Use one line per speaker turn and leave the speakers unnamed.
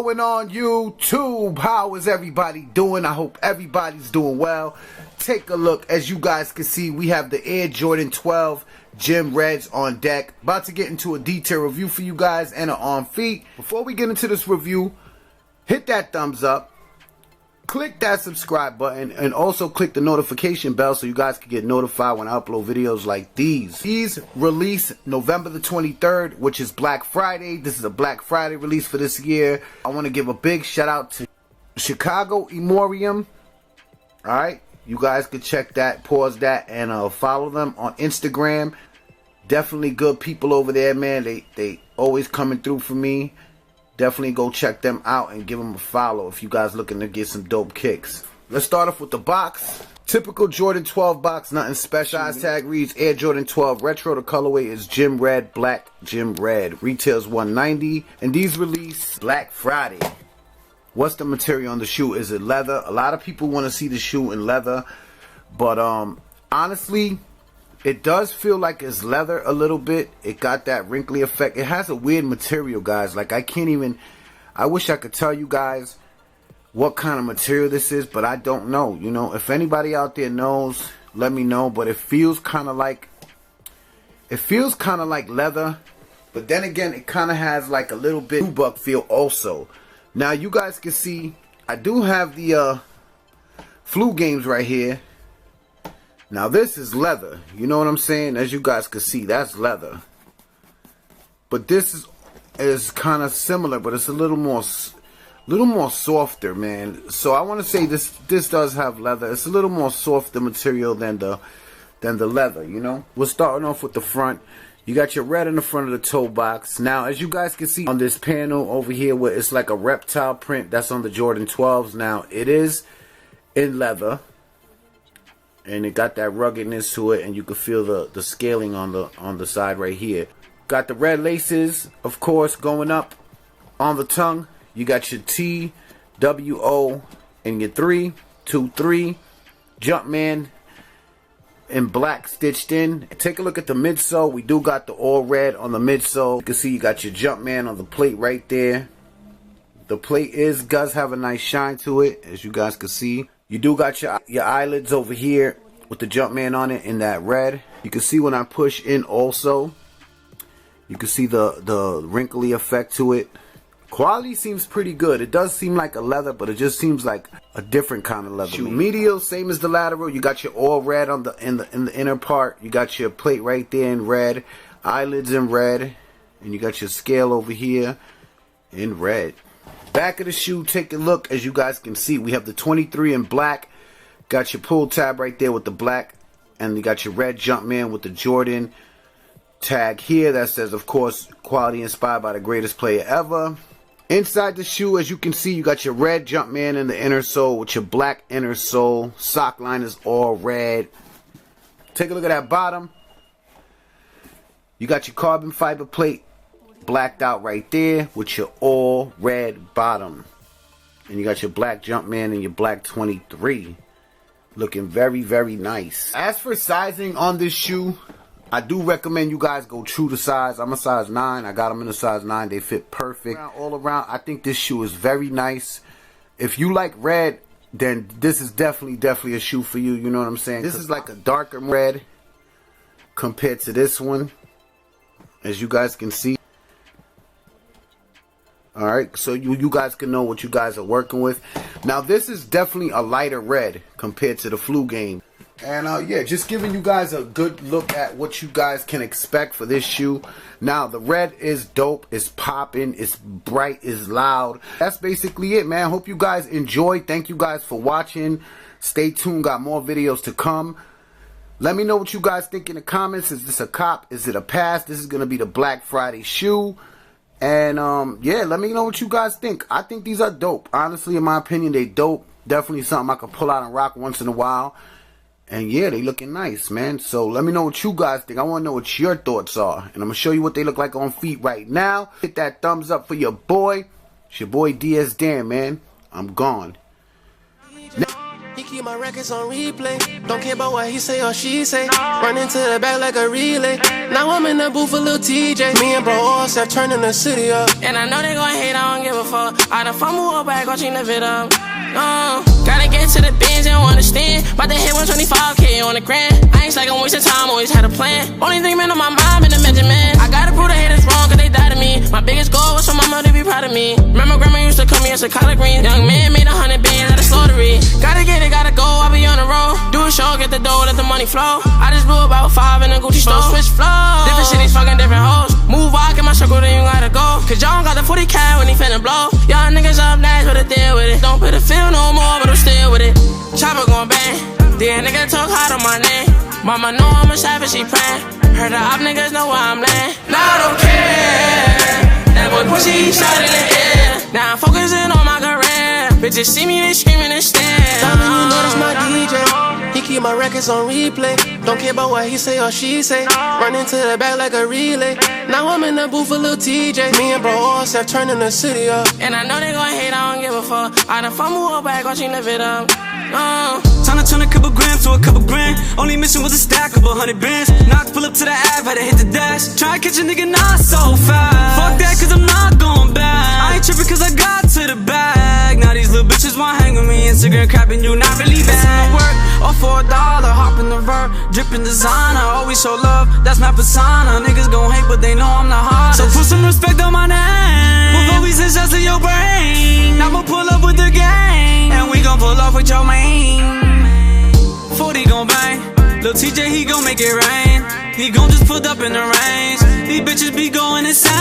going on YouTube? How is everybody doing? I hope everybody's doing well. Take a look. As you guys can see, we have the Air Jordan 12 Gym Reds on deck. About to get into a detailed review for you guys and an on feet. Before we get into this review, hit that thumbs up, click that subscribe button, and also click the notification bell so you guys can get notified when I upload videos like these. These release November the 23rd, which is Black Friday. This is a Black Friday release for this year. I want to give a big shout out to Chicago Emorium. Alright, you guys can check that, pause that, and follow them on Instagram. Definitely good people over there, man. They always coming through for me. Definitely go check them out and give them a follow if you guys looking to get some dope kicks. Let's start off with the box. Typical Jordan 12 box, nothing special. Size tag reads Air Jordan 12 Retro. The colorway is Gym Red, Black Gym Red. Retails $190, and these release Black Friday. What's the material on the shoe? Is it leather? A lot of people want to see the shoe in leather, but honestly, it does feel like it's leather a little bit. It got that wrinkly effect. It has a weird material, guys. Like, I wish I could tell you guys what kind of material this is, but I don't know. You know, if anybody out there knows, let me know. But it feels kind of like leather. But then again, it kind of has like a little bit nubuck feel also. Now, you guys can see, I do have the flu games right here. Now this is leather, you know what I'm saying? As you guys can see, that's leather. But this is kind of similar, but it's a little more softer, man. So I want to say this does have leather. It's a little more softer material than the leather, you know. We're starting off with the front. You got your red in the front of the toe box. Now, as you guys can see on this panel over here, where it's like a reptile print, that's on the Jordan 12s. Now it is in leather. And it got that ruggedness to it, and you can feel the scaling on the side right here. Got the red laces, of course, going up on the tongue. You got your T, W, O, and your 3, 2, 3. Jumpman in black stitched in. Take a look at the midsole. We do got the all red on the midsole. You can see you got your Jumpman on the plate right there. The plate does have a nice shine to it, as you guys can see. You do got your eyelids over here with the Jumpman on it in that red. You can see when I push in also, you can see the wrinkly effect to it. Quality seems pretty good. It does seem like a leather, but it just seems like a different kind of leather. Medial, same as the lateral. You got your all red on in the inner part. You got your plate right there in red, eyelids in red, and you got your scale over here in red. Back of the shoe, take a look. As you guys can see, we have the 23 in black. Got your pull tab right there with the black, and you got your red Jumpman with the Jordan tag here that says, of course, quality inspired by the greatest player ever. Inside the shoe, as you can see, you got your red Jumpman in the inner sole with your black inner sole. Sock line is all red. Take a look at that bottom. You got your carbon fiber plate blacked out right there with your all red bottom, and you got your black Jumpman and your black 23 looking very, very nice. As for sizing on this shoe, I do recommend you guys go true to size. I'm a size 9. I got them in a size 9. They fit perfect all around. I think this shoe is very nice. If you like red, then this is definitely a shoe for you. You know what I'm saying? This is like a darker red compared to this one, as you guys can see. Alright, so you guys can know what you guys are working with. Now, this is definitely a lighter red compared to the flu game. And yeah, just giving you guys a good look at what you guys can expect for this shoe. Now, the red is dope. It's popping. It's bright. It's loud. That's basically it, man. Hope you guys enjoyed. Thank you guys for watching. Stay tuned. Got more videos to come. Let me know what you guys think in the comments. Is this a cop? Is it a pass? This is going to be the Black Friday shoe. And yeah, let me know what you guys think. I think these are dope. Honestly, in my opinion, they dope. Definitely something I could pull out and rock once in a while. And yeah, they looking nice, man. So let me know what you guys think. I want to know what your thoughts are. And I'm going to show you what they look like on feet right now. Hit that thumbs up for your boy. It's your boy DS Dan, man. I'm gone.
He keep my records on replay. Don't care about what he say or she say. Run into the back like a relay. Now I'm in the booth for Lil TJ. Me and bro all set turning the city up. And I know they gon' hate, I don't give a fuck. I done fumble her back, watching the vid up. Gotta get to the bins and understand. About to hit 125K on the grand. I ain't like I'm wasting time, always had a plan. Only thing been on my mind been the Benjamin. I gotta prove the haters wrong cause they died to me. My biggest goal was for my mother to be proud of me. Remember grandma used to come here as a collard green. Young man made 100 bands at a slaughtery. Gotta get it, gotta go, I'll be on the road. Do a show, get the dough, let the money flow. I just blew about 5 in a Gucci store. Switch flow, different cities, fucking different hoes. Move walk in my circle, then you gotta go. Cause y'all got the 40 cat when he finna blow. Y'all niggas up nice, but I deal with it. Don't put a feel no more, but I'm still with it. Chopper gon' bang. Then nigga talk hot on my name. Mama know I'm a savage, she praying. Heard the op niggas know where I'm laying. Now I don't care. That boy pussy shot in the air. Now I'm focusing on my career. Bitches see me, they screaming and stare. Diamond, you know that's my DJ. He keep my records on replay. Don't care about what he say or she say. Run into the back like a relay. Now I'm in the booth for Lil TJ. Me and bro all set turning the city up. And I know they gon' hate, I don't give a fuck. I done fumble her back, watching the vid up.
Time to turn a couple grams to a couple grand. Only mission was a stack of 100 bands. Knock, pull up to the Ave, had to hit the dash. Try to catch a nigga not so fast. Fuck that cause I'm not going back. I ain't tripping cause I got to the bag. Now these little bitches want hang with me. Instagram crapping, you not really bad. Work, or for $1, hop in the vert. Drippin' designer, always show love, that's my persona. Niggas gon' hate but they know I'm the hardest. So put some respect on my name. Before we send shots to your brain. I'ma pull up with the gang. And we gon' pull off with your main. 40 gon' bang. Lil TJ, he gon' make it rain. He gon' just put up in the range. These bitches be going insane.